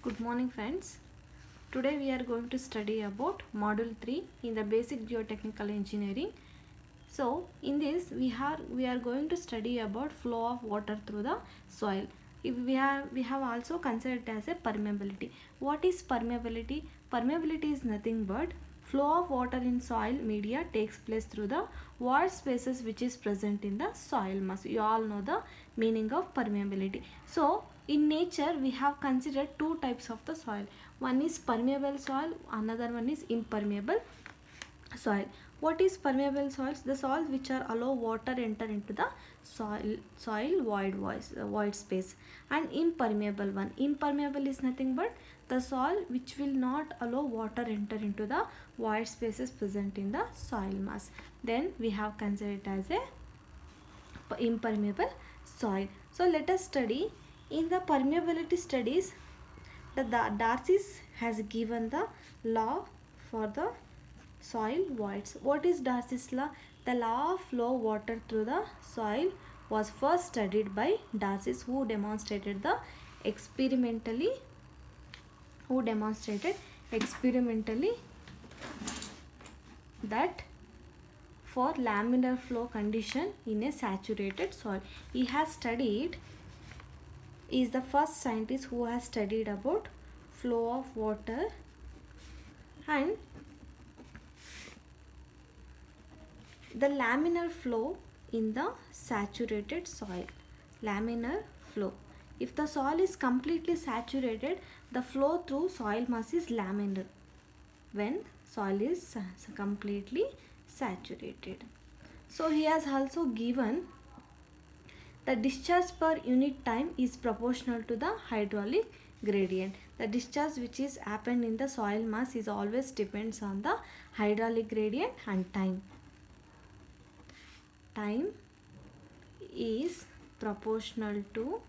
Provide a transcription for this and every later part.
Good morning friends. Today we are going to study about module 3 in the basic geotechnical engineering. So in this we are going to study about flow of water through the soil. If we have also considered it as a permeability. What is permeability? Permeability is nothing but flow of water in soil media takes place through the void spaces which is present in the soil mass. You all know the meaning of permeability. So in nature we have considered two types of the soil. One is permeable soil, another one is impermeable soil. What is permeable soils? The soils which are allow water enter into the soil void space. And impermeable one. Impermeable is nothing but the soil which will not allow water enter into the void spaces present in the soil mass. Then we have considered it as a impermeable soil. So let us study. In the permeability studies, the Darcy's has given the law for the soil voids. What is Darcy's law? The law of flow water through the soil was first studied by Darcy's, who demonstrated experimentally that for laminar flow condition in a saturated soil. He is the first scientist who has studied about flow of water and the laminar flow in the saturated soil. Laminar flow. If the soil is completely saturated, the flow through soil mass is laminar when soil is completely saturated. So he has also given the discharge per unit time is proportional to the hydraulic gradient. The discharge which is happened in the soil mass is always depends on the hydraulic gradient and time. Time is proportional to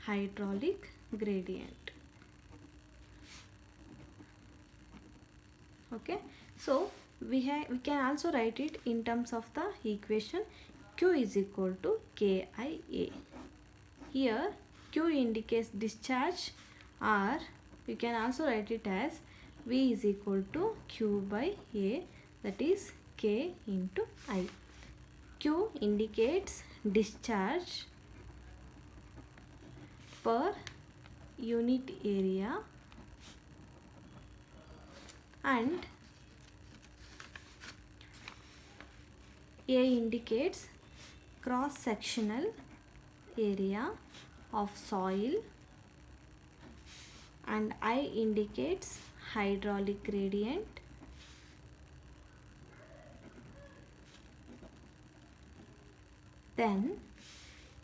hydraulic gradient. Okay, so we can also write it in terms of the equation Q is equal to KIA. Here Q indicates discharge, or you can also write it as V is equal to Q by A, that is K into I. Q indicates discharge per unit area and A indicates cross sectional area of soil and I indicates hydraulic gradient. Then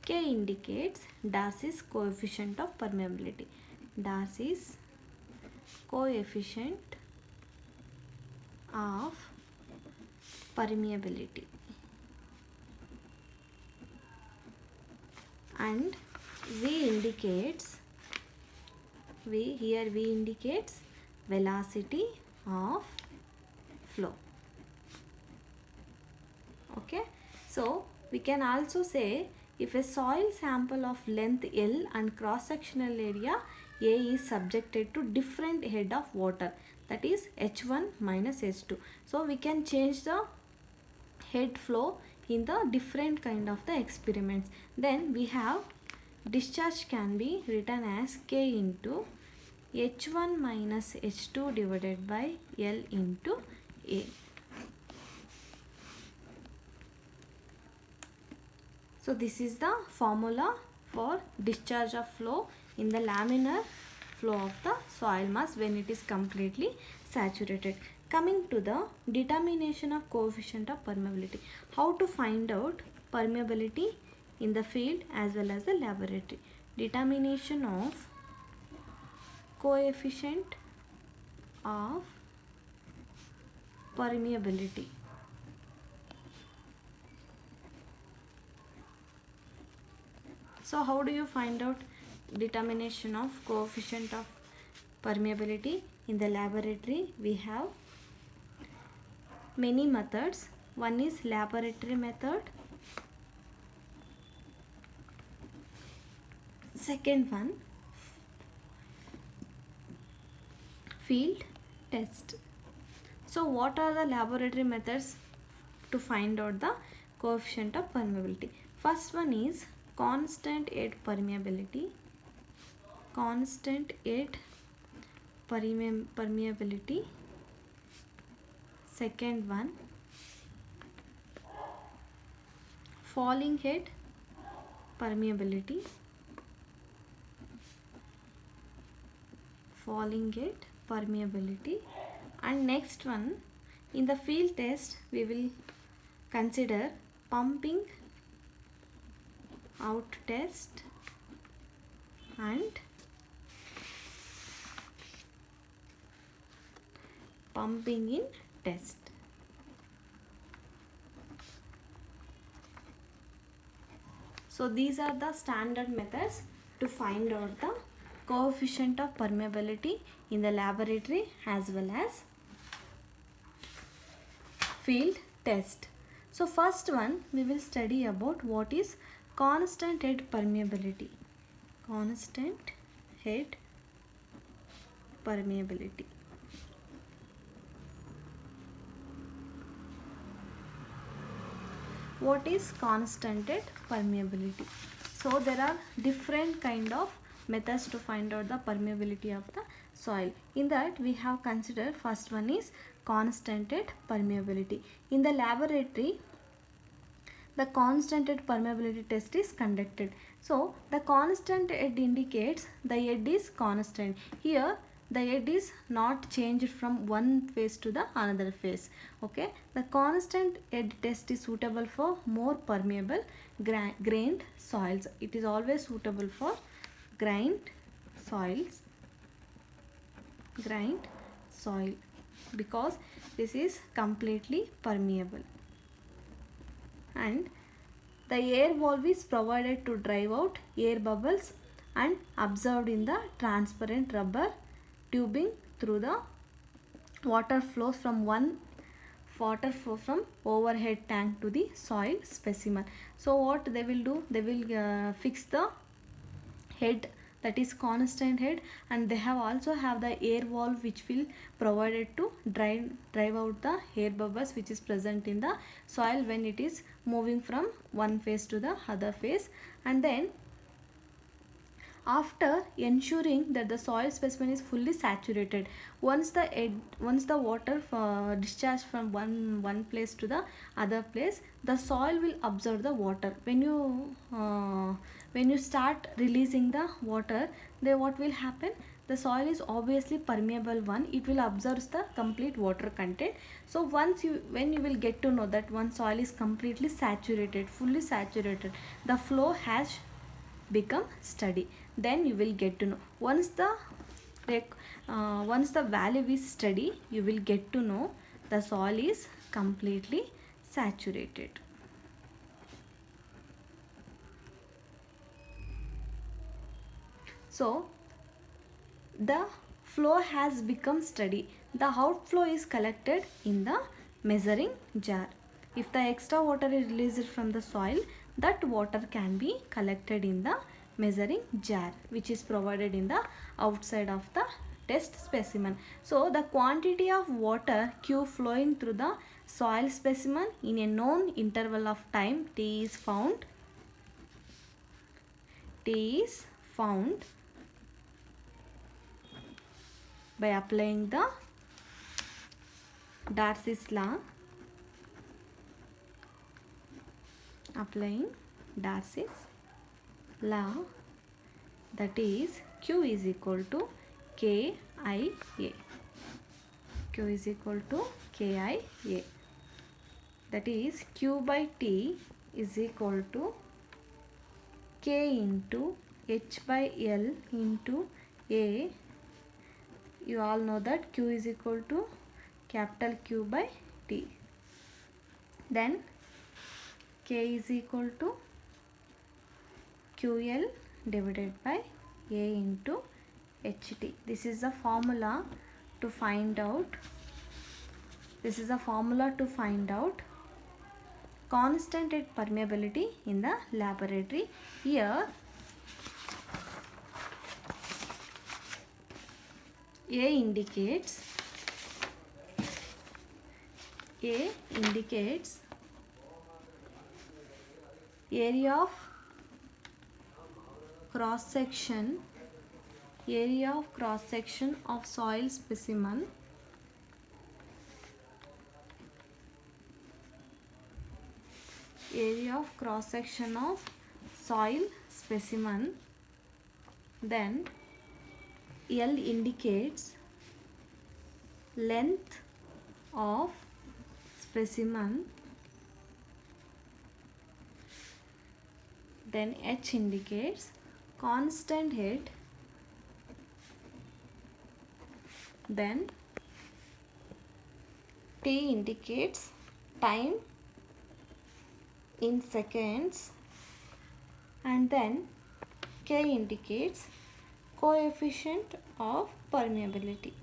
K indicates Darcy's coefficient of permeability. Darcy's coefficient of permeability. And V indicates velocity of flow. Okay, so we can also say if a soil sample of length L and cross sectional area A is subjected to different head of water, that is H1 minus H2. So we can change the head flow in the different kind of the experiments. Then we have discharge can be written as K into H1 minus H2 divided by L into A. So this is the formula for discharge of flow in the laminar flow of the soil mass when it is completely saturated. Coming to the determination of coefficient of permeability. How to find out permeability in the field as well as the laboratory. Determination of coefficient of permeability. So how do you find out determination of coefficient of permeability? In the laboratory we have many methods. One is laboratory method Second one, field test. So what are the laboratory methods to find out the coefficient of permeability? First one is constant air permeability. Constant air permeability. Second one, falling head permeability. Falling head permeability. And next one, in the field test we will consider pumping out test and pumping in test. So these are the standard methods to find out the coefficient of permeability in the laboratory as well as field test. So first one, we will study about what is constant head permeability. Constant head permeability. What is constant head permeability? So there are different kind of methods to find out the permeability of the soil. In that we have considered first one is constant head permeability. In the laboratory, the constant head permeability test is conducted. So the constant head indicates the head is constant. Here the head is not changed from one phase to the another phase. Okay, the constant head test is suitable for more permeable grained soils. It is always suitable for grained soils, grained soil, because this is completely permeable. And the air valve is provided to drive out air bubbles and absorbed in the transparent rubber tubing through the water flows from overhead tank to the soil specimen. So what they will do, they will fix the head, that is constant head, and they have also have the air valve which will provided to drive out the air bubbles which is present in the soil when it is moving from one phase to the other phase. And then after ensuring that the soil specimen is fully saturated, once the water discharged from one place to the other place, the soil will absorb the water. When you start releasing the water, then what will happen? The soil is obviously permeable one, it will absorb the complete water content. So when you will get to know that one soil is completely saturated, fully saturated, the flow has become steady, then you will get to know. Once the value is steady, you will get to know the soil is completely saturated. So the flow has become steady. The outflow is collected in the measuring jar. If the extra water is released from the soil, that water can be collected in the measuring jar which is provided in the outside of the test specimen. So the quantity of water Q flowing through the soil specimen in a known interval of time T is found by applying the Darcy's law. Applying Darcy's law, that is Q is equal to KIA. Q is equal to KIA. That is Q by T is equal to K into H by L into A. You all know that Q is equal to capital Q by T. Then K is equal to QL divided by A into HT. This is the formula to find out. Constant head permeability in the laboratory. Here A indicates area of cross section of soil specimen then L indicates length of specimen, then H indicates constant head, then T indicates time in seconds, and then K indicates coefficient of permeability.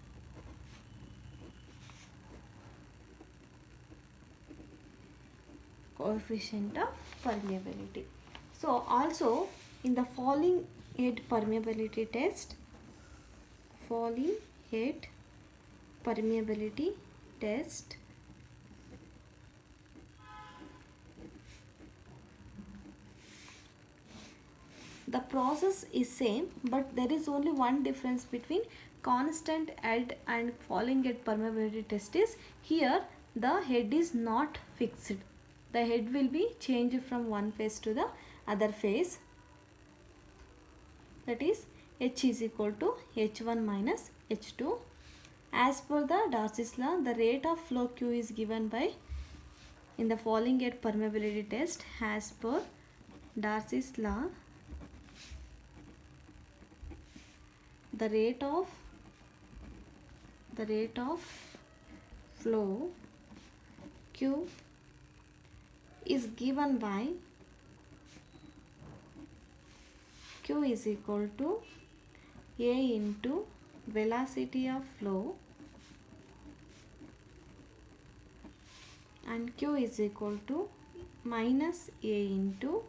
So also in the falling head permeability test, the process is same, but there is only one difference between constant head and falling head permeability test is here the head is not fixed. The head will be changed from one phase to the other phase. That is H is equal to H1 minus H2. As per the Darcy's law, the rate of flow Q is given by, in the falling head permeability test, as per Darcy's law, the rate of flow Q is given by Q is equal to A into velocity of flow, and Q is equal to minus A into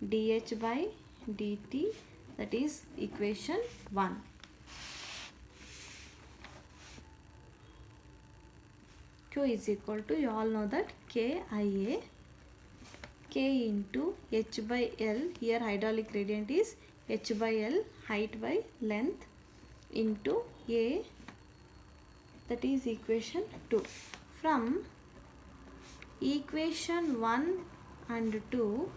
dH by dt, that is equation 1. Q is equal to, you all know that, KIA, K into H by L, here hydraulic gradient is H by L, height by length, into A, that is equation 2. From equation 1 and 2,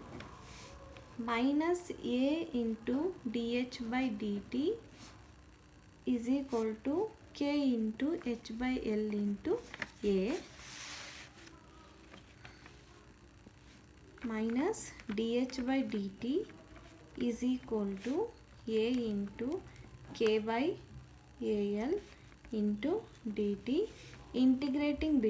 minus A into dH by dt is equal to K into H by L into A, minus dH by dt is equal to A into K by AL into dt, integrating